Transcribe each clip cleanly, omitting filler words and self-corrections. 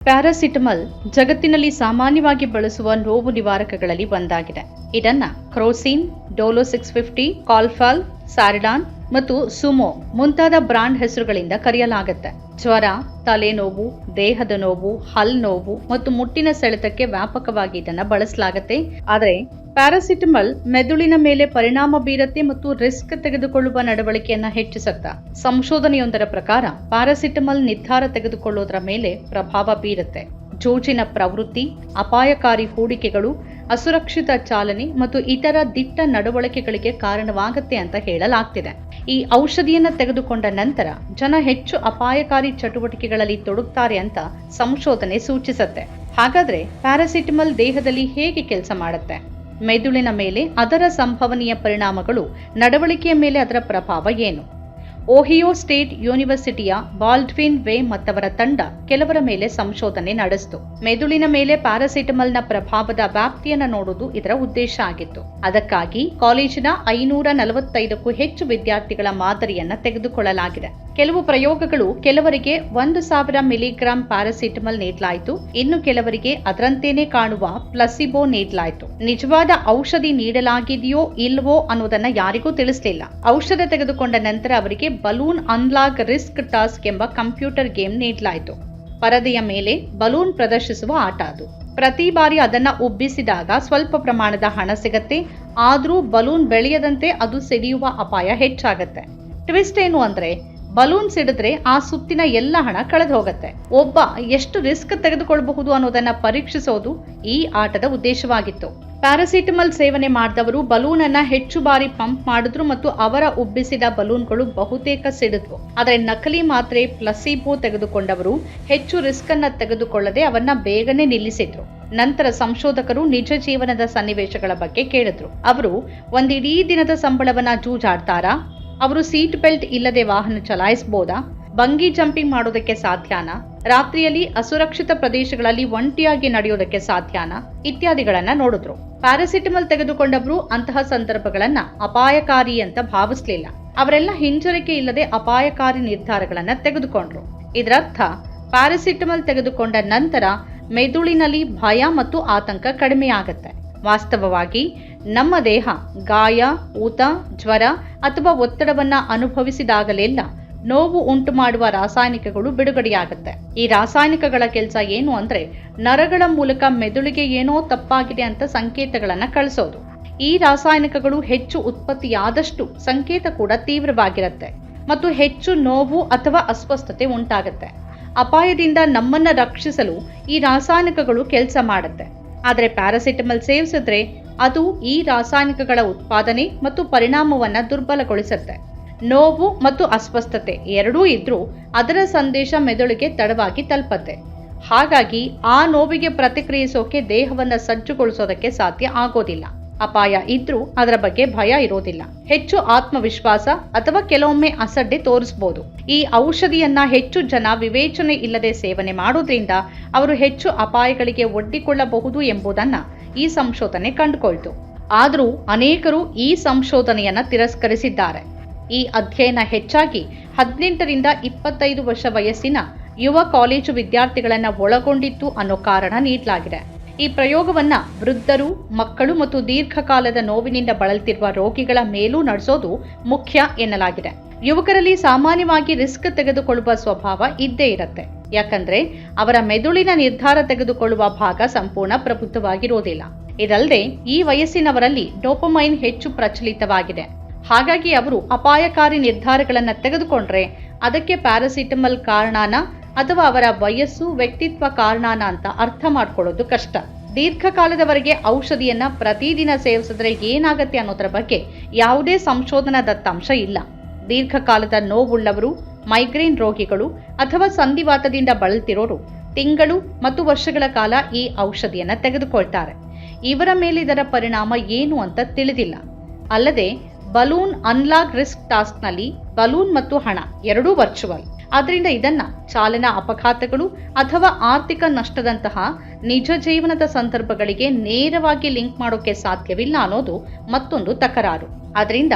Paracetamol ಜಗತ್ತಿನಲ್ಲಿ ಸಾಮಾನ್ಯವಾಗಿ ಬಳಸುವ ನೋವು ನಿವಾರಕಗಳಲ್ಲಿ ಒಂದಾಗಿದೆ. ಇದನ್ನ ಕ್ರೋಸಿನ್, ಡೋಲೋ 650, ಕಾಲ್ಫಾಲ್, ಸ್ಯಾರಿಡಾನ್ ಮತ್ತು ಸುಮೋ ಮುಂತಾದ ಬ್ರಾಂಡ್ ಹೆಸರುಗಳಿಂದ ಕರೆಯಲಾಗುತ್ತೆ. ಜ್ವರ, ತಲೆನೋವು, ದೇಹದ ನೋವು, ಹಲ್ ನೋವು ಮತ್ತು ಮುಟ್ಟಿನ ಸೆಳೆತಕ್ಕೆ ವ್ಯಾಪಕವಾಗಿ ಇದನ್ನ ಬಳಸಲಾಗುತ್ತೆ. ಆದರೆ ಪ್ಯಾರಾಸಿಟಮಲ್ ಮೆದುಳಿನ ಮೇಲೆ ಪರಿಣಾಮ ಬೀರುತ್ತೆ ಮತ್ತು ರಿಸ್ಕ್ ತೆಗೆದುಕೊಳ್ಳುವ ನಡವಳಿಕೆಯನ್ನ ಹೆಚ್ಚಿಸುತ್ತಾ. ಸಂಶೋಧನೆಯೊಂದರ ಪ್ರಕಾರ ಪ್ಯಾರಾಸಿಟಮಲ್ ನಿರ್ಧಾರ ತೆಗೆದುಕೊಳ್ಳುವುದರ ಮೇಲೆ ಪ್ರಭಾವ ಬೀರುತ್ತೆ. ಜೂಜಿನ ಪ್ರವೃತ್ತಿ, ಅಪಾಯಕಾರಿ ಹೂಡಿಕೆಗಳು, ಅಸುರಕ್ಷಿತ ಚಾಲನೆ ಮತ್ತು ಇತರ ದಿಟ್ಟ ನಡವಳಿಕೆಗಳಿಗೆ ಕಾರಣವಾಗುತ್ತೆ ಅಂತ ಹೇಳಲಾಗ್ತಿದೆ. ಈ ಔಷಧಿಯನ್ನ ತೆಗೆದುಕೊಂಡ ನಂತರ ಜನ ಹೆಚ್ಚು ಅಪಾಯಕಾರಿ ಚಟುವಟಿಕೆಗಳಲ್ಲಿ ತೊಡಗುತ್ತಾರೆ ಅಂತ ಸಂಶೋಧನೆ ಸೂಚಿಸುತ್ತೆ. ಹಾಗಾದ್ರೆ ಪ್ಯಾರಾಸಿಟಮಲ್ ದೇಹದಲ್ಲಿ ಹೇಗೆ ಕೆಲಸ ಮಾಡುತ್ತೆ? ಮೆದುಳಿನ ಮೇಲೆ ಅದರ ಸಂಭವನೀಯ ಪರಿಣಾಮಗಳು, ನಡವಳಿಕೆಯ ಮೇಲೆ ಅದರ ಪ್ರಭಾವ ಏನು? ಓಹಿಯೋ ಸ್ಟೇಟ್ ಯೂನಿವರ್ಸಿಟಿಯ ಬಾಲ್ಡ್ವಿನ್ ವೇ ಮತ್ತವರ ತಂಡ ಕೆಲವರ ಮೇಲೆ ಸಂಶೋಧನೆ ನಡೆಸಿತು. ಮೆದುಳಿನ ಮೇಲೆ ಪ್ಯಾರಾಸಿಟಮಲ್ನ ಪ್ರಭಾವದ ವ್ಯಾಪ್ತಿಯನ್ನು ನೋಡುವುದು ಇದರ ಉದ್ದೇಶ ಆಗಿತ್ತು. ಅದಕ್ಕಾಗಿ ಕಾಲೇಜಿನ 545ಕ್ಕೂ ಹೆಚ್ಚು ವಿದ್ಯಾರ್ಥಿಗಳ ಮಾದರಿಯನ್ನ ತೆಗೆದುಕೊಳ್ಳಲಾಗಿದೆ. ಕೆಲವು ಪ್ರಯೋಗಗಳು ಕೆಲವರಿಗೆ 1000 ಮಿಲಿಗ್ರಾಂ ಪ್ಯಾರಾಸಿಟಮಲ್ ನೀಡಲಾಯಿತು, ಇನ್ನು ಕೆಲವರಿಗೆ ಅದರಂತೆಯೇ ಕಾಣುವ ಪ್ಲಸಿಬೋ ನೀಡಲಾಯಿತು. ನಿಜವಾದ ಔಷಧಿ ನೀಡಲಾಗಿದೆಯೋ ಇಲ್ವೋ ಅನ್ನೋದನ್ನ ಯಾರಿಗೂ ತಿಳಿಸಲಿಲ್ಲ. ಔಷಧ ತೆಗೆದುಕೊಂಡ ನಂತರ ಅವರಿಗೆ ಬಲೂನ್ ಅನ್ಲಾಕ್ ರಿಸ್ಕ್ ಟಾಸ್ಕ್ ಎಂಬ ಕಂಪ್ಯೂಟರ್ ಗೇಮ್ ನೀಡಲಾಯಿತು. ಪರದೆಯ ಮೇಲೆ ಬಲೂನ್ ಪ್ರದರ್ಶಿಸುವ ಆಟ ಅದು. ಪ್ರತಿ ಬಾರಿ ಅದನ್ನ ಉಬ್ಬಿಸಿದಾಗ ಸ್ವಲ್ಪ ಪ್ರಮಾಣದ ಹಣ ಸಿಗತ್ತೆ, ಆದ್ರೂ ಬಲೂನ್ ಬೆಳೆಯದಂತೆ ಅದು ಸಿಡಿಯುವ ಅಪಾಯ ಹೆಚ್ಚಾಗತ್ತೆ. ಟ್ವಿಸ್ಟ್ ಏನು ಅಂದ್ರೆ, ಬಲೂನ್ ಸಿಡಿದ್ರೆ ಆ ಸುತ್ತಿನ ಎಲ್ಲ ಹಣ ಕಳೆದು ಹೋಗುತ್ತೆ. ಒಬ್ಬ ಎಷ್ಟು ರಿಸ್ಕ್ ತೆಗೆದುಕೊಳ್ಳಬಹುದು ಅನ್ನೋದನ್ನ ಪರೀಕ್ಷಿಸೋದು ಈ ಆಟದ ಉದ್ದೇಶವಾಗಿತ್ತು. ಪ್ಯಾರಾಸಿಟಮಲ್ ಸೇವನೆ ಮಾಡಿದವರು ಬಲೂನ್ ಅನ್ನ ಹೆಚ್ಚು ಬಾರಿ ಪಂಪ್ ಮಾಡಿದ್ರು ಮತ್ತು ಅವರ ಉಬ್ಬಿಸಿದ ಬಲೂನ್ಗಳು ಬಹುತೇಕ ಸಿಡಿದ್ವು. ಆದರೆ ನಕಲಿ ಮಾತ್ರೆ ಪ್ಲಸಿಬೋ ತೆಗೆದುಕೊಂಡವರು ಹೆಚ್ಚು ರಿಸ್ಕ್ ಅನ್ನ ತೆಗೆದುಕೊಳ್ಳದೆ ಅವನ್ನ ಬೇಗನೆ ನಿಲ್ಲಿಸಿದ್ರು. ನಂತರ ಸಂಶೋಧಕರು ನಿಜ ಜೀವನದ ಸನ್ನಿವೇಶಗಳ ಬಗ್ಗೆ ಕೇಳಿದ್ರು. ಅವರು ಒಂದಿಡೀ ದಿನದ ಸಂಬಳವನ್ನ ಜೂಜಾಡ್ತಾರಾ? ಅವರು ಸೀಟ್ ಬೆಲ್ಟ್ ಇಲ್ಲದೆ ವಾಹನ ಚಲಾಯಿಸಬಹುದಾ? ಬಂಗಿ ಜಂಪಿಂಗ್ ಮಾಡೋದಕ್ಕೆ ಸಾಧ್ಯನಾ? ರಾತ್ರಿಯಲ್ಲಿ ಅಸುರಕ್ಷಿತ ಪ್ರದೇಶಗಳಲ್ಲಿ ಒಂಟಿಯಾಗಿ ನಡೆಯೋದಕ್ಕೆ ಸಾಧ್ಯನಾ? ಇತ್ಯಾದಿಗಳನ್ನ ನೋಡಿದ್ರು. ಪ್ಯಾರಾಸಿಟಮಲ್ ತೆಗೆದುಕೊಂಡವರು ಅಂತಹ ಸಂದರ್ಭಗಳನ್ನ ಅಪಾಯಕಾರಿ ಅಂತ ಭಾವಿಸಲಿಲ್ಲ. ಅವರೆಲ್ಲ ಹಿಂಜರಿಕೆ ಇಲ್ಲದೆ ಅಪಾಯಕಾರಿ ನಿರ್ಧಾರಗಳನ್ನ ತೆಗೆದುಕೊಂಡ್ರು. ಇದರರ್ಥ ಪ್ಯಾರಾಸಿಟಮಲ್ ತೆಗೆದುಕೊಂಡ ನಂತರ ಮೆದುಳಿನಲ್ಲಿ ಭಯ ಮತ್ತು ಆತಂಕ ಕಡಿಮೆಯಾಗುತ್ತೆ. ವಾಸ್ತವವಾಗಿ ನಮ್ಮ ದೇಹ ಗಾಯ, ಊತ, ಜ್ವರ ಅಥವಾ ಒತ್ತಡವನ್ನ ಅನುಭವಿಸಿದಾಗಲೆಲ್ಲ ನೋವು ಉಂಟು ಮಾಡುವ ರಾಸಾಯನಿಕಗಳು ಬಿಡುಗಡೆಯಾಗುತ್ತೆ. ಈ ರಾಸಾಯನಿಕಗಳ ಕೆಲಸ ಏನು ಅಂದ್ರೆ, ನರಗಳ ಮೂಲಕ ಮೆದುಳಿಗೆ ಏನೋ ತಪ್ಪಾಗಿದೆ ಅಂತ ಸಂಕೇತಗಳನ್ನ ಕಳಿಸೋದು. ಈ ರಾಸಾಯನಿಕಗಳು ಹೆಚ್ಚು ಉತ್ಪತ್ತಿಯಾದಷ್ಟು ಸಂಕೇತ ಕೂಡ ತೀವ್ರವಾಗಿರುತ್ತೆ ಮತ್ತು ಹೆಚ್ಚು ನೋವು ಅಥವಾ ಅಸ್ವಸ್ಥತೆ ಉಂಟಾಗುತ್ತೆ. ಅಪಾಯದಿಂದ ನಮ್ಮನ್ನ ರಕ್ಷಿಸಲು ಈ ರಾಸಾಯನಿಕಗಳು ಕೆಲಸ ಮಾಡುತ್ತೆ. ಆದರೆ ಪ್ಯಾರಾಸಿಟಮಲ್ ಸೇವಿಸಿದ್ರೆ ಅದು ಈ ರಾಸಾಯನಿಕಗಳ ಉತ್ಪಾದನೆ ಮತ್ತು ಪರಿಣಾಮವನ್ನ ದುರ್ಬಲಗೊಳಿಸುತ್ತೆ. ನೋವು ಮತ್ತು ಅಸ್ವಸ್ಥತೆ ಎರಡೂ ಇದ್ರೂ ಅದರ ಸಂದೇಶ ಮೆದುಳಿಗೆ ತಡವಾಗಿ ತಲುಪತ್ತೆ. ಹಾಗಾಗಿ ಆ ನೋವಿಗೆ ಪ್ರತಿಕ್ರಿಯಿಸೋಕೆ ದೇಹವನ್ನ ಸಜ್ಜುಗೊಳಿಸೋದಕ್ಕೆ ಸಾಧ್ಯ ಆಗೋದಿಲ್ಲ. ಅಪಾಯ ಇದ್ರೂ ಅದರ ಬಗ್ಗೆ ಭಯ ಇರೋದಿಲ್ಲ. ಹೆಚ್ಚು ಆತ್ಮವಿಶ್ವಾಸ ಅಥವಾ ಕೆಲವೊಮ್ಮೆ ಅಸಡ್ಡೆ ತೋರಿಸಬಹುದು. ಈ ಔಷಧಿಯನ್ನ ಹೆಚ್ಚು ಜನ ವಿವೇಚನೆ ಇಲ್ಲದೆ ಸೇವನೆ ಮಾಡೋದ್ರಿಂದ ಅವರು ಹೆಚ್ಚು ಅಪಾಯಗಳಿಗೆ ಒಡ್ಡಿಕೊಳ್ಳಬಹುದು ಎಂಬುದನ್ನ ಈ ಸಂಶೋಧನೆ ಕಂಡುಕೊಳ್ತು. ಆದರೂ ಅನೇಕರು ಈ ಸಂಶೋಧನೆಯನ್ನ ತಿರಸ್ಕರಿಸಿದ್ದಾರೆ. ಈ ಅಧ್ಯಯನ ಹೆಚ್ಚಾಗಿ 18 ರಿಂದ 25 ವರ್ಷ ವಯಸ್ಸಿನ ಯುವ ಕಾಲೇಜು ವಿದ್ಯಾರ್ಥಿಗಳನ್ನ ಒಳಗೊಂಡಿತ್ತು ಅನ್ನೋ ಕಾರಣ ನೀಡಲಾಗಿದೆ. ಈ ಪ್ರಯೋಗವನ್ನ ವೃದ್ಧರು, ಮಕ್ಕಳು ಮತ್ತು ದೀರ್ಘಕಾಲದ ನೋವಿನಿಂದ ಬಳಲ್ತಿರುವ ರೋಗಿಗಳ ಮೇಲೂ ನಡೆಸೋದು ಮುಖ್ಯ ಎನ್ನಲಾಗಿದೆ. ಯುವಕರಲ್ಲಿ ಸಾಮಾನ್ಯವಾಗಿ ರಿಸ್ಕ್ ತೆಗೆದುಕೊಳ್ಳುವ ಸ್ವಭಾವ ಇದ್ದೇ ಇರುತ್ತೆ. ಯಾಕಂದ್ರೆ ಅವರ ಮೆದುಳಿನ ನಿರ್ಧಾರ ತೆಗೆದುಕೊಳ್ಳುವ ಭಾಗ ಸಂಪೂರ್ಣ ಪ್ರಬುದ್ಧವಾಗಿರೋದಿಲ್ಲ. ಇದಲ್ಲದೆ ಈ ವಯಸ್ಸಿನವರಲ್ಲಿ ಡೋಪಮೈನ್ ಹೆಚ್ಚು ಪ್ರಚಲಿತವಾಗಿದೆ. ಹಾಗಾಗಿ ಅವರು ಅಪಾಯಕಾರಿ ನಿರ್ಧಾರಗಳನ್ನ ತೆಗೆದುಕೊಂಡ್ರೆ ಅದಕ್ಕೆ ಪ್ಯಾರಾಸಿಟಮಲ್ ಕಾರಣನ ಅಥವಾ ಅವರ ವಯಸ್ಸು, ವ್ಯಕ್ತಿತ್ವ ಕಾರಣನ ಅಂತ ಅರ್ಥ ಮಾಡ್ಕೊಳ್ಳೋದು ಕಷ್ಟ. ದೀರ್ಘಕಾಲದವರೆಗೆ ಔಷಧಿಯನ್ನ ಪ್ರತಿದಿನ ಸೇವಿಸಿದ್ರೆ ಏನಾಗತ್ತೆ ಅನ್ನೋದರ ಬಗ್ಗೆ ಯಾವುದೇ ಸಂಶೋಧನಾ ದತ್ತಾಂಶ ಇಲ್ಲ. ದೀರ್ಘಕಾಲದ ನೋವುಳ್ಳವರು, ಮೈಗ್ರೇನ್ ರೋಗಿಗಳು ಅಥವಾ ಸಂಧಿವಾತದಿಂದ ಬಳಲ್ತಿರೋರು ತಿಂಗಳು ಮತ್ತು ವರ್ಷಗಳ ಕಾಲ ಈ ಔಷಧಿಯನ್ನ ತೆಗೆದುಕೊಳ್ತಾರೆ. ಇವರ ಮೇಲೆ ಇದರ ಪರಿಣಾಮ ಏನು ಅಂತ ತಿಳಿದಿಲ್ಲ. ಅಲ್ಲದೆ ಬಲೂನ್ ಅನ್ಲಾಕ್ ರಿಸ್ಕ್ ಟಾಸ್ಕ್ನಲ್ಲಿ ಬಲೂನ್ ಮತ್ತು ಹಣ ಎರಡೂ ವರ್ಚುವಲ್. ಆದ್ರಿಂದ ಇದನ್ನ ಚಾಲನಾ ಅಪಘಾತಗಳು ಅಥವಾ ಆರ್ಥಿಕ ನಷ್ಟದಂತಹ ನಿಜ ಜೀವನದ ಸಂದರ್ಭಗಳಿಗೆ ನೇರವಾಗಿ ಲಿಂಕ್ ಮಾಡೋಕೆ ಸಾಧ್ಯವಿಲ್ಲ ಅನ್ನೋದು ಮತ್ತೊಂದು ತಕರಾರು. ಆದ್ರಿಂದ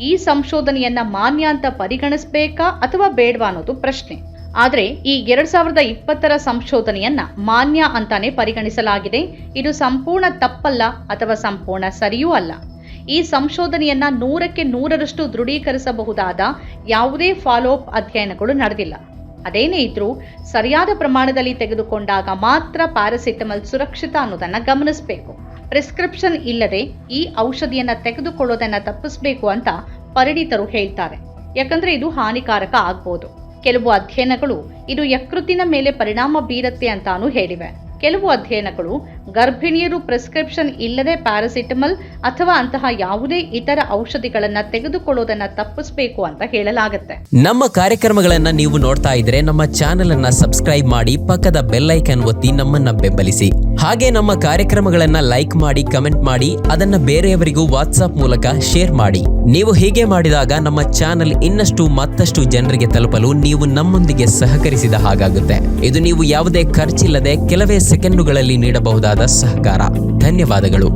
ಈ ಸಂಶೋಧನೆಯನ್ನ ಮಾನ್ಯ ಅಂತ ಪರಿಗಣಿಸಬೇಕಾ ಅಥವಾ ಬೇಡವಾ ಅನ್ನೋದು ಪ್ರಶ್ನೆ. ಆದರೆ ಈ 2020ರ ಸಂಶೋಧನೆಯನ್ನ ಮಾನ್ಯ ಅಂತಾನೆ ಪರಿಗಣಿಸಲಾಗಿದೆ. ಇದು ಸಂಪೂರ್ಣ ತಪ್ಪಲ್ಲ ಅಥವಾ ಸಂಪೂರ್ಣ ಸರಿಯೂ ಅಲ್ಲ. ಈ ಸಂಶೋಧನೆಯನ್ನ 100ಕ್ಕೆ 100ರಷ್ಟು ದೃಢೀಕರಿಸಬಹುದಾದ ಯಾವುದೇ ಫಾಲೋಅಪ್ ಅಧ್ಯಯನಗಳು ನಡೆದಿಲ್ಲ. ಅದೇನೇ ಇದ್ರೂ ಸರಿಯಾದ ಪ್ರಮಾಣದಲ್ಲಿ ತೆಗೆದುಕೊಂಡಾಗ ಮಾತ್ರ ಪ್ಯಾರಾಸಿಟಮಲ್ ಸುರಕ್ಷಿತ ಅನ್ನೋದನ್ನ ಗಮನಿಸಬೇಕು. ಪ್ರಿಸ್ಕ್ರಿಪ್ಷನ್ ಇಲ್ಲದೆ ಈ ಔಷಧಿಯನ್ನ ತೆಗೆದುಕೊಳ್ಳೋದನ್ನ ತಪ್ಪಿಸಬೇಕು ಅಂತ ಪರಿಣಿತರು ಹೇಳ್ತಾರೆ. ಯಾಕಂದ್ರೆ ಇದು ಹಾನಿಕಾರಕ ಆಗ್ಬೋದು. ಕೆಲವು ಅಧ್ಯಯನಗಳು ಇದು ಯಕೃತ್ತಿನ ಮೇಲೆ ಪರಿಣಾಮ ಬೀರುತ್ತೆ ಅಂತಾನೂ ಹೇಳಿವೆ. ಕೆಲವು ಅಧ್ಯಯನಗಳು ಗರ್ಭಿಣಿಯರು ಪ್ರಿಸ್ಕ್ರಿಪ್ಷನ್ ಇಲ್ಲದೆ ಪ್ಯಾರಾಸಿಟಮಲ್ ಅಥವಾ ಅಂತಹ ಯಾವುದೇ ಇತರ ಔಷಧಿಗಳನ್ನ ತೆಗೆದುಕೊಳ್ಳೋದನ್ನ ತಪ್ಪಿಸಬೇಕು ಅಂತ ಹೇಳಲಾಗುತ್ತೆ. ನಮ್ಮ ಕಾರ್ಯಕ್ರಮಗಳನ್ನ ನೀವು ನೋಡ್ತಾ ಇದ್ರೆ ನಮ್ಮ ಚಾನೆಲ್ ಅನ್ನ ಸಬ್ಸ್ಕ್ರೈಬ್ ಮಾಡಿ, ಪಕ್ಕದ ಬೆಲ್ ಐಕಾನ್ ಒತ್ತಿ ನಮ್ಮನ್ನ ಬೆಂಬಲಿಸಿ. ಹಾಗೆ ನಮ್ಮ ಕಾರ್ಯಕ್ರಮಗಳನ್ನ ಲೈಕ್ ಮಾಡಿ, ಕಮೆಂಟ್ ಮಾಡಿ, ಅದನ್ನ ಬೇರೆಯವರಿಗೂ ವಾಟ್ಸ್ಆಪ್ ಮೂಲಕ ಶೇರ್ ಮಾಡಿ. ನೀವು ಹೀಗೆ ಮಾಡಿದಾಗ ನಮ್ಮ ಚಾನೆಲ್ ಇನ್ನಷ್ಟು ಮತ್ತಷ್ಟು ಜನರಿಗೆ ತಲುಪಲು ನೀವು ನಮ್ಮೊಂದಿಗೆ ಸಹಕರಿಸಿದ ಹಾಗಾಗುತ್ತೆ. ಇದು ನೀವು ಯಾವುದೇ ಖರ್ಚಿಲ್ಲದೆ ಕೆಲವೇ ಸೆಕೆಂಡುಗಳಲ್ಲಿ ನೀಡಬಹುದಾದ ಸಹಕಾರ. ಧನ್ಯವಾದಗಳು.